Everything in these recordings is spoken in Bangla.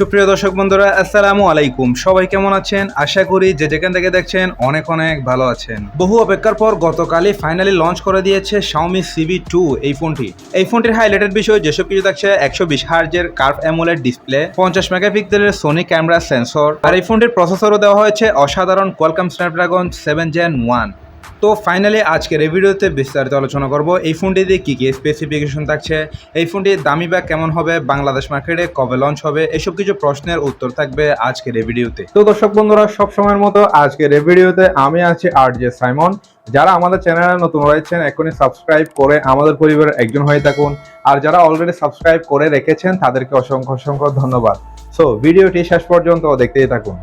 সুপ্রিয় দর্শক বন্ধুরা, আসসালামু আলাইকুম। সবাই কেমন আছেন? আশা করি যে যেখান থেকে দেখছেন অনেক অনেক ভালো আছেন। বহু অপেক্ষার পর গতকালই ফাইনালি লঞ্চ করে দিয়েছে Xiaomi Civi 2 এই ফোনটি। এই ফোনটির হাইলাইটেড বিষয় যেসব কিছু থাকছে 120 হার্জের কার্ভ অ্যামোলেড ডিসপ্লে, 50 মেগাপিক্সেলের সোনি ক্যামেরা সেন্সর, আর এই ফোনটির প্রসেসরও দেওয়া হয়েছে অসাধারণ কোয়ালকম স্ন্যাপড্রাগন 7 Gen 1। তো ফাইনালি আজকের এই ভিডিওতে বিস্তারিত আলোচনা করব এই ফোনটিতে কী কী স্পেসিফিকেশন থাকছে, এই ফোনটির দামি বা কেমন হবে, বাংলাদেশ মার্কেটে কবে লঞ্চ হবে, এসব কিছু প্রশ্নের উত্তর থাকবে আজকের এই ভিডিওতে। তো দর্শক বন্ধুরা, সব সময়ের মতো আজকের এই ভিডিওতে আমি আছি আরজে সাইমন। যারা আমাদের চ্যানেলে নতুন রয়েছেন এখনই সাবস্ক্রাইব করে আমাদের পরিবারের একজন হয়ে থাকুন, আর যারা অলরেডি সাবস্ক্রাইব করে রেখেছেন তাদেরকে অসংখ্য অসংখ্য ধন্যবাদ। সো ভিডিওটি শেষ পর্যন্ত দেখতেই থাকুন।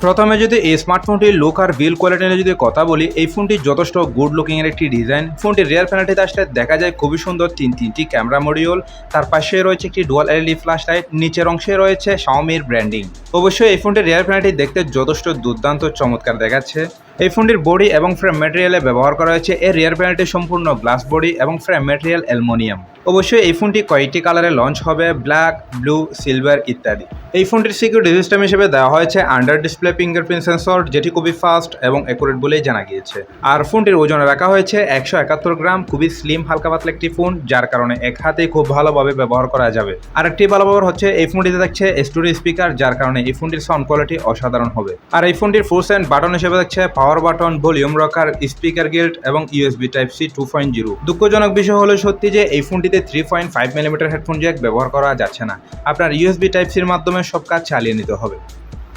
প্রথমে যদি এই স্মার্টফোনটির লুক আর বিল কোয়ালিটি নিয়ে যদি কথা বলি, এই ফোনটি যথেষ্ট গুড লুকিং এর একটি ডিজাইন। ফোনটির রিয়ার প্যানেলটিতে আসলে দেখা যায় খুবই সুন্দর তিনটি ক্যামেরা মডিউল, তার পাশে রয়েছে একটি ডুয়াল এলইডি ফ্ল্যাশ লাইট, নিচের অংশে রয়েছে Xiaomiর ব্র্যান্ডিং। অবশ্যই এই ফোনটির রিয়ার প্যানেলটি দেখতে যথেষ্ট দুর্দান্ত চমৎকার দেখাচ্ছে। এই ফোনটির বডি এবং ফ্রেম ম্যাটেরিয়ালে ব্যবহার করা হয়েছে এর রিয়ার প্যানেলটি সম্পূর্ণ গ্লাস বডি এবং ফ্রেম ম্যাটেরিয়াল অ্যালুমিনিয়াম। অবশ্যই এই ফোনটি কয়েকটি কালারে লঞ্চ হবে, ব্ল্যাক, ব্লু, সিলভার ইত্যাদি। এই ফোনটির সিকিউরিটি সিস্টেম হিসেবে দেওয়া হয়েছে আন্ডার ডিসপ্লে ফিঙ্গারপ্রিন্ট সেন্সর, যেটি খুবই ফাস্ট এবং অ্যাকুরেট বলেই জানা গিয়েছে। আর ফোনটির ওজনে রাখা হয়েছে 171 গ্রাম, খুবই স্লিম হালকা পাতলা একটি ফোন, যার কারণে এক হাতে খুব ভালোভাবে ব্যবহার করা যাবে। আরেকটি ভালো ব্যাপার হচ্ছে এই ফোনটিতে থাকছে স্টুডিও স্পিকার, যার কারণে এই ফোনটির সাউন্ড কোয়ালিটি অসাধারণ হবে। আর এই ফোনটির ফোর্স এন্ড বাটন হিসেবে থাকছে power button, volume rocker, speaker guild এবং ইউএসবি টাইপ সি 2.0। দুঃখজনক বিষয় হলো সত্যি যে এই ফোনটিতে 3.5 মিলিমিটার হেডফোন জ্যাক ব্যবহার করা যাচ্ছে না। আপনার ইউএসবি টাইপ সির মাধ্যমে সব কাজ চালিয়ে নিতে হবে।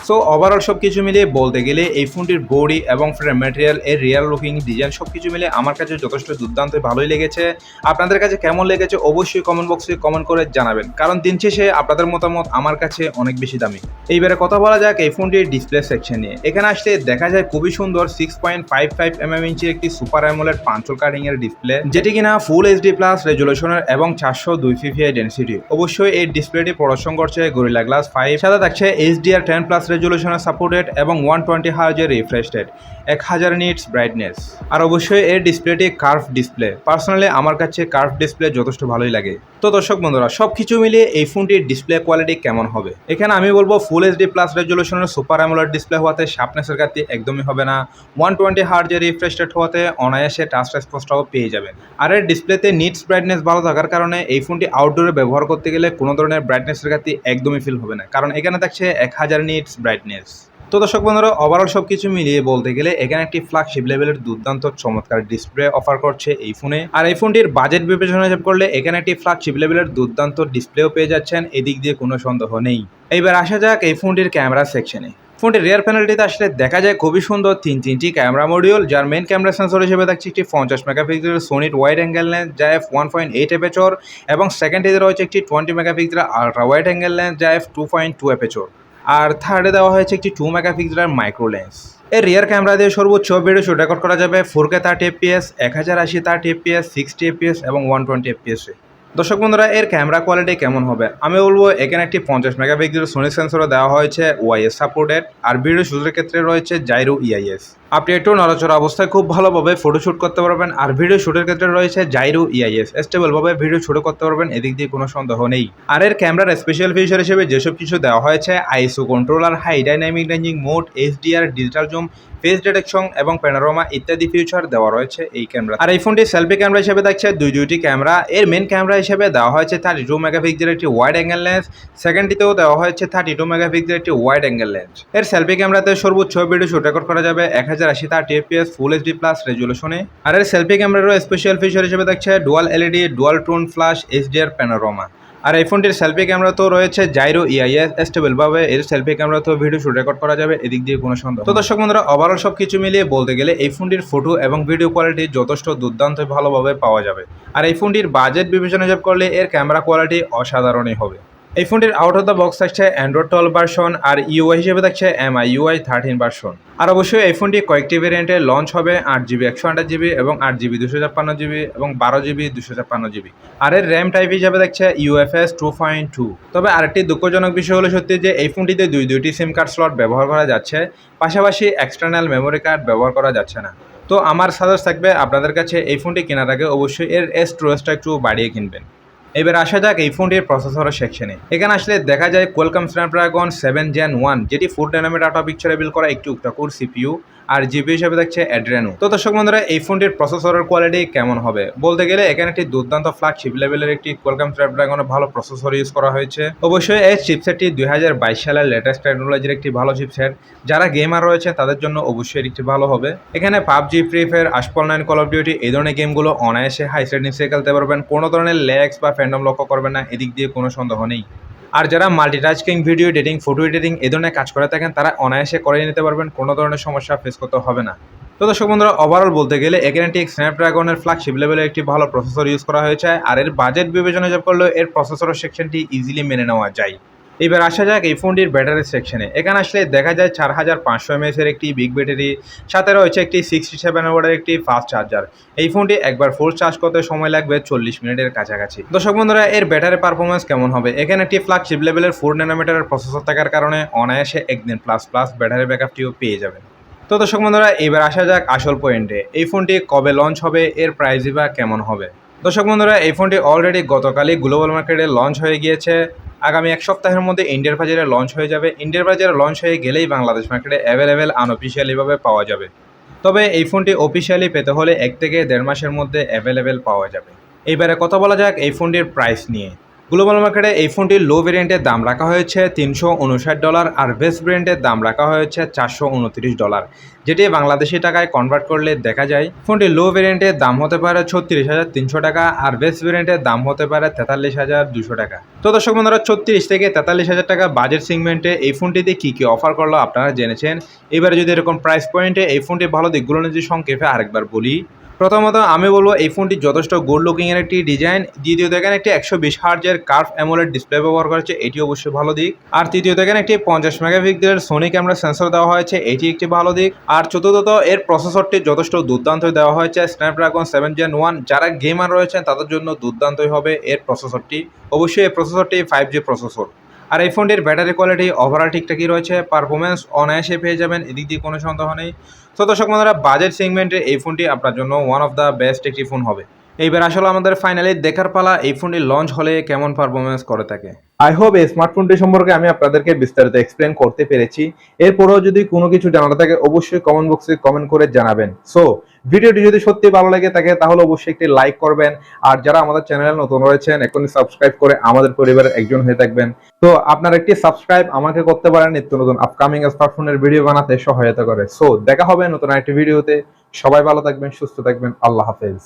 সো ওভারঅল সব কিছু মিলিয়ে বলতে গেলে এই ফোনটির বডি এবং ফ্রেম ম্যাটেরিয়াল, এর রিয়াল লুকিং ডিজাইন সব কিছু মিলে আমার কাছে যথেষ্ট দুর্দান্ত ভালোই লেগেছে। আপনাদের কাছে কেমন লেগেছে অবশ্যই কমেন্ট বক্সে কমেন্ট করে জানাবেন, কারণ দিন শেষে আপনাদের মতামত আমার কাছে অনেক বেশি দামি। এইবারে কথা বলা যাক এই ফোনটির ডিসপ্লে সেকশন নিয়ে। এখানে আসলে দেখা যায় খুবই সুন্দর 6.55 mm ইঞ্চির একটি সুপার অ্যামোলেড পাঞ্চল কাটিং এর ডিসপ্লে, যেটি কিনা ফুল এইচডি প্লাস রেজুলেশনের এবং 402 পিপিআই ডেনসিটি। অবশ্যই এই ডিসপ্লেটি প্রদর্শন করছে গরিলা গ্লাস 5, সাথে থাকছে HDR10+ রেজুলেশনের সাপোর্টেড এবং 120 হার্জের রিফ্রেশ রেট, 1000 নিটস ব্রাইটনেস। আর অবশ্যই এর ডিসপ্লেটি কার্ভ ডিসপ্লে। পার্সোনালি আমার কাছে কার্ভ ডিসপ্লে যথেষ্ট ভালোই লাগে। তো দর্শক বন্ধুরা, সব কিছু মিলিয়ে এই ফোনটির ডিসপ্লে কোয়ালিটি কেমন হবে? এখানে আমি বলবো ফুল এইচডি প্লাস রেজুলেশনের সুপার অ্যামোলেড ডিসপ্লে হওয়াতে শার্পনেসের ঘাটতি একদমই হবে না। 120 হার্জের রিফ্রেশ রেট হওয়াতে অনায়াসে টাচ রেসপন্সটাও পেয়ে যাবেন। আর এর ডিসপ্লেতে নিটস ব্রাইটনেস ভালো থাকার কারণে এই ফোনটি আউটডোরে ব্যবহার করতে গেলে কোনো ধরনের ব্রাইটনেসের ঘাটতি একদমই ফিল হবে না, কারণ এখানে থাকছে 1000 নিটস ব্রাইটনেস। তো দর্শক বন্ধুরা, ওভারঅল সব কিছু মিলিয়ে বলতে গেলে এখানে একটি ফ্ল্যাগশিপ লেভেলের দুর্দান্ত চমৎকার ডিসপ্লে অফার করছে এই ফোনে। আর এই ফোনটির বাজেট বিবেচনা হিসাব করলে এখানে একটি ফ্ল্যাগশিপ লেভেলের দুর্দান্ত ডিসপ্লেও পেয়ে যাচ্ছেন, এদিক দিয়ে কোনো সন্দেহ নেই। এইবার আসা যাক এই ফোনটির ক্যামেরা সেকশনে। ফোনটির রিয়ার প্যানেলটিতে আসলে দেখা যায় খুবই সুন্দর তিনটি ক্যামেরা মডিউল, যার মেন ক্যামেরা সেন্সর হিসেবে থাকছে একটি 50 মেগাপিক্সেলের সোনির ওয়াইড অ্যাঙ্গেল লেন্স যা f1.8 অ্যাপারচার, এবং সেকেন্ডটিতে রয়েছে একটি 20 মেগাপিক্সেলের আলট্রা ওয়াইড অ্যাঙ্গেল লেন্স যা f2.2 অ্যাপারচার। আর থার্ডে দেওয়া হয়েছে একটি 2 মেগাপিক্সেলের মাইক্রো লেন্স। এর রিয়ার ক্যামেরা দিয়ে সর্বোচ্চ ভিডিও শুট রেকর্ড করা যাবে 4K 30 fps, 1080 30 fps, 60 fps এবং 120 fps। দর্শক বন্ধুরা, এর ক্যামেরা কোয়ালিটি কেমন হবে? আমি বলবো এখানে একটি 50 মেগাপিক্সেলের সোনি সেন্সরও দেওয়া হয়েছে, ওআইএস সাপোর্টেড, আর ভিডিও শুটের ক্ষেত্রে রয়েছে জাইরো ইআইএস। আপনি একটু নড়াচড়া অবস্থায় খুব ভালোভাবে ফটোশ্যুট করতে পারবেন, আর ভিডিও শুটের ক্ষেত্রে রয়েছে জাইরো ইআইএস, স্টেবলভাবে ভিডিও শুট করতে পারবেন, এদিক দিয়ে কোনো সন্দেহ নেই। আর এর ক্যামেরার স্পেশাল ফিচার হিসেবে যেসব কিছু দেওয়া হয়েছে ISO controller, high dynamic ranging mode, HDR, digital zoom, face detection এবং প্যানোরামা ইত্যাদি ফিচার দেওয়া রয়েছে এই ক্যামেরা। আর এই ফোনটি সেলফি ক্যামেরা হিসেবে থাকছে দুইটি ক্যামেরা। এর মেন ক্যামেরা হিসেবে দেওয়া হয়েছে 32 মেগাপিক্সেলের একটি ওয়াইড অ্যাঙ্গেল লেন্স, সেকেন্ডটিতেও দেওয়া হয়েছে 32 মেগাপিক্সেলের একটি ওয়াইড অ্যাঙ্গেল লেন্স। এর সেলফি ক্যামেরাতে সর্বোচ্চ ভিডিও শুট রেকর্ড করা যাবে 1080 30 fps ফুল এইচডি প্লাস রেজুলেশনে। আর এর সেলফি ক্যামেরারও স্পেশাল ফিচার হিসেবে থাকছে dual LED, dual tone flash, HDR panorama. আর এই ফোনটির সেলফি ক্যামেরাতেও রয়েছে জাইরো ইআইএস, স্টেবলভাবে এর সেলফি ক্যামেরাতেও ভিডিও শুট রেকর্ড করা যাবে, এদিক দিয়ে কোনো সন্দেহ। তো দর্শক বন্ধুরা, ওভারঅল সব কিছু মিলিয়ে বলতে গেলে এই ফোনটির ফটো এবং ভিডিও কোয়ালিটি যথেষ্ট দুর্দান্ত ভালোভাবে পাওয়া যাবে। আর এই ফোনটির বাজেট বিবেচনা হিসাব করলে এর ক্যামেরা কোয়ালিটি অসাধারণই হবে। এই ফোনটির আউট অফ দ্য বক্স থাকছে অ্যান্ড্রয়েড 12 ভার্সন, আর ইউআই হিসেবে থাকছে MIUI 13 ভার্সন। আর অবশ্যই এই ফোনটি কয়েকটি ভেরিয়েন্টে লঞ্চ হবে, 8GB 128GB এবং 8GB 256GB এবং 12GB 256GB। আর এর র্যাম টাইপ হিসাবে থাকছে UFS 2.2। তবে আরেকটি দুঃখজনক বিষয় হলো সত্যি যে এই ফোনটিতে দুইটি সিম কার্ড স্লট ব্যবহার করা যাচ্ছে, পাশাপাশি এক্সটার্নাল মেমোরি কার্ড ব্যবহার করা যাচ্ছে না। তো আমার সাজেস্ট থাকবে আপনাদের কাছে এই ফোনটি কেনার আগে অবশ্যই এর স্টোরেজটা একটু বাড়িয়ে কিনবেন। এবার আসা যাক এই ফোনটির প্রসেসরের সেকশনে। এখানে আসলে দেখা যায় কোয়ালকম স্ন্যাপড্রাগন 7 Gen 1 যেটি 4nm out of picture able করা একটি octa-core সিপিইউ, আর জিপি হিসেবে দেখছে অ্যাড্রেনো। তো দর্শক বন্ধুরা, এই ফোনটির প্রসেসরের কোয়ালিটি কেমন হবে বলতে গেলে এখানে একটি দুর্দান্ত ফ্ল্যাগশিপ লেভেলের একটি কোয়ালকম স্ন্যাপড্রাগনের ভালো প্রসেসর ইউজ করা হয়েছে। অবশ্যই এই চিপসেটটি 2022 সালের লেটেস্ট টেকনোলজির একটি ভালো চিপসেট। যারা গেমার রয়েছে তাদের জন্য অবশ্যই একটি ভালো হবে। এখানে PUBG, free fire, Asphalt 9, call of duty এই ধরনের গেমগুলো অনায়াসে হাই সেটিংসে খেলতে পারবেন। কোনো ধরনের ল্যাগস বা ফ্যান্ডম লক্ষ্য করবেন না, এদিক দিয়ে কোনো সন্দেহ নেই। আর যারা multitasking, video editing, photo editing এই ধরনের কাজ করে থাকেন তারা অনায়াসে করে নিতে পারবেন, কোনো ধরনের সমস্যা ফেস করতে হবে না। তো দর্শক বন্ধুরা, ওভারঅল বলতে গেলে এখানে ঠিক স্ন্যাপড্রাগনের ফ্ল্যাগশিপ লেভেলের একটি ভালো প্রসেসর ইউজ করা হয়েছে, আর এর বাজেট বিবেচনা হিসাব করলেও এর প্রসেসরের সেকশনটি ইজিলি মেনে নেওয়া যায়। এবার আসা যাক এই ফোনটির ব্যাটারি সেকশনে। এখানে আসলে দেখা যায় 4500 mAh এর একটি বিগ ব্যাটারি, সাথে রয়েছে একটি 67 ওয়াটের একটি ফাস্ট চার্জার। এই ফোনটি একবার ফুল চার্জ করতে সময় লাগবে 40 মিনিটের কাছাকাছি। দর্শক বন্ধুরা, এর ব্যাটারি পারফরমেন্স কেমন হবে? এখানে একটি ফ্ল্যাগশিপ লেভেলের 4nm প্রসেসর থাকার কারণে অনায়াসে একদিন প্লাস ব্যাটারি ব্যাকআপটিও পেয়ে যাবেন। তো দর্শক বন্ধুরা, এবার আসা যাক আসল পয়েন্টে। এই ফোনটি কবে লঞ্চ হবে, এর প্রাইসই বা কেমন হবে? দর্শক বন্ধুরা, এই ফোনটি অলরেডি গতকালই গ্লোবাল মার্কেটে লঞ্চ হয়ে গিয়েছে। আগামী এক সপ্তাহের মধ্যে ইন্ডিয়ার বাজারে লঞ্চ হয়ে যাবে। ইন্ডিয়ার বাজারে লঞ্চ হয়ে গেলেই বাংলাদেশ মার্কেটে অ্যাভেলেবেল আনঅফিসিয়ালিভাবে পাওয়া যাবে। তবে এই ফোনটি অফিসিয়ালি পেতে হলে 1 থেকে 1.5 মাসের মধ্যে অ্যাভেলেবেল পাওয়া যাবে। এইবারে কথা বলা যাক এই ফোনটির প্রাইস নিয়ে। গ্লোবাল মার্কেটে এই ফোনটির লো ভেরিয়েন্টের দাম রাখা হয়েছে $359, আর বেস্ট ভেরিয়েন্টের দাম রাখা হয়েছে $429, যেটি বাংলাদেশি টাকায় কনভার্ট করলে দেখা যায় ফোনটির লো ভেরিয়েন্টের দাম হতে পারে 36,300 টাকা, আর বেস্ট ভেরিয়েন্টের দাম হতে পারে 43,200 টাকা। তো দর্শক বন্ধুরা, 36 থেকে 43,000 টাকা বাজেট সেগমেন্টে এই ফোনটিতে কী কী অফার করলো আপনারা জেনেছেন। এবারে যদি এরকম প্রাইস পয়েন্টে এই ফোনটির ভালো দিকগুলো যদি সংক্ষেপে আরেকবার বলি। প্রথমত আমি বলবো এই ফোনটি যথেষ্ট গুড লুকিংয়ের একটি ডিজাইন। দ্বিতীয়ত এখানে একটি 120 হার্জের কার্ভ অ্যামোলেড ডিসপ্লে ব্যবহার করেছে, এটি অবশ্যই ভালো দিক। আর তৃতীয়ত এখানে একটি 50 মেগাপিক্সেলের সোনি ক্যামেরা সেন্সর দেওয়া হয়েছে, এটি একটি ভালো দিক। আর চতুর্থত এর প্রসেসরটি যথেষ্ট দুর্দান্ত দেওয়া হয়েছে, স্ন্যাপড্রাগন 7 Gen 1। যারা গেমার রয়েছেন তাদের জন্য দুর্দান্তই হবে এর প্রসেসরটি। অবশ্যই এই প্রসেসরটি 5G প্রসেসর। আর এই ফোনটির ব্যাটারি কোয়ালিটি ওভারঅল ঠিকঠাকই রয়েছে, পারফরমেন্স অনায়াসে পেয়ে যাবেন, এদিক দিয়ে কোনো সন্দেহ নেই। তো দর্শক বন্ধুরা, বাজেট সেগমেন্টে এই ফোনটি আপনার জন্য ওয়ান অফ দ্য বেস্ট একটি ফোন হবে। এইবার আসলে আমাদের ফাইনালি দেখার পালা এই ফোনটি লঞ্চ হলে কেমন পারফরমেন্স করে থাকে। আই হোপ এই স্মার্টফোনটি সম্পর্কে আমি আপনাদেরকে বিস্তারিত এক্সপ্লেন করতে পেরেছি। এরপরেও যদি কোনো কিছু জানার থাকে অবশ্যই কমেন্ট বক্সে কমেন্ট করে জানাবেন। সো ভিডিওটি যদি সত্যি ভালো লাগে থাকে তাহলে অবশ্যই একটি লাইক করবেন, আর যারা আমাদের চ্যানেলে নতুন রয়েছেন এখনই সাবস্ক্রাইব করে আমাদের পরিবারের একজন হয়ে থাকবেন। তো আপনার একটি সাবস্ক্রাইব আমাকে করতে পারেন নিত্য নতুন আপকামিং স্মার্টফোনের ভিডিও বানাতে সহায়তা করে। সো দেখা হবে নতুন একটি ভিডিওতে। সবাই ভালো থাকবেন, সুস্থ থাকবেন। আল্লাহ হাফেজ।